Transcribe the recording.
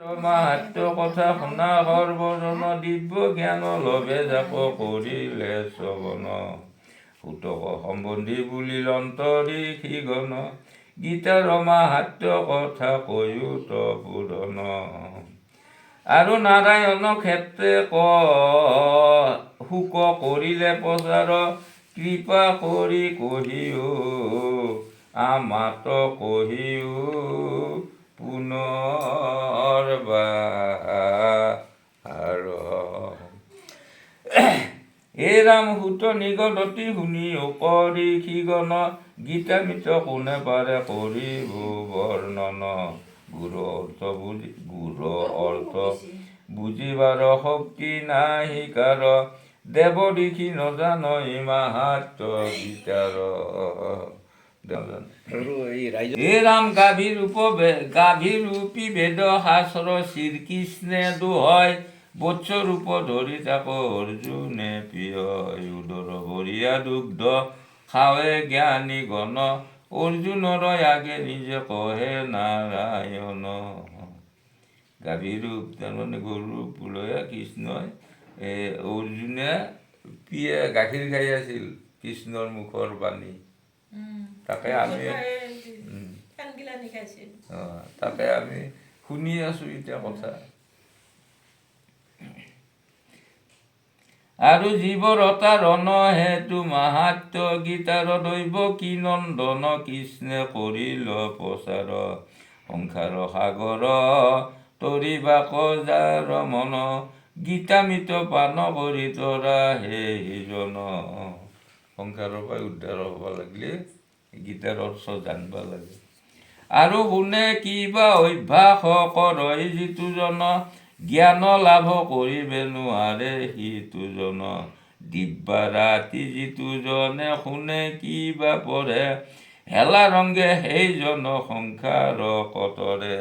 মাহাত্য কথা শুনা সৰ্বজন দিব্য জ্ঞান লভে জাপ কৰিলে শ্ৰৱণ সুতক সম্বন্ধী বুলিল অন্তৰী সিগণ গীতাৰ মাহাত্য কথা কয়ুত পুৰণ আৰু নাৰায়ণ ক্ষেত্ৰে শোক কৰিলে প্ৰচাৰ কৃপা কৰি কহিও আমাত কহিও পুনৰবাৰ এই ৰাম সুত নিগদতি শুনি অকৰি সিগণ গীতামিত কোনে পাৰে কৰিব বৰ্ণন গুৰু অৰ্থ বুজিবাৰ শক্তি নাই কাৰ দেৱ দেখি নজান মাহাত্য গীতাৰ হে ৰাম গাভীৰূপী বেদ শাস্ত্ৰ শ্ৰীকৃষ্ণে দোহয় বৎসৰূপ ধৰি তাক অৰ্জুনে প্ৰিয় উদৰ ভৰিয়া দুগ্ধ খাৱে জ্ঞানী গণ অৰ্জুনৰ আগে নিজে কহে নাৰায়ণ গাভীৰূপ তাৰমানে গৰুৰূপ লৈ কৃষ্ণই অৰ্জুনে পিয়ে গাখীৰ খাই আছিল কৃষ্ণৰ মুখৰ বাণী তাকে আমি শুনি আছো এতিয়া কথা আৰু জীৱৰতা ৰণ হেতু মাহাত্য গীতাৰ দৈৱ কি নন্দন কৃষ্ণে কৰিল প্ৰচাৰ সংসাৰ সাগৰ তৰিবাক যাৰ মন গীতামিত পান কৰি তৰা সেইজন সংসাৰৰ পৰা উদ্ধাৰ হ'ব লাগিলে গীতাৰ অৰ্থ জানিব লাগে আৰু শুনে কিবা অভ্যাস কৰে যিটো জন জ্ঞান লাভ কৰিবে নোৱাৰে সিটোজন দিব্যা ৰাতি যিটো জনে শুনে কিবা পঢ়ে হেলা ৰংগে সেইজন সংসাৰ কতৰে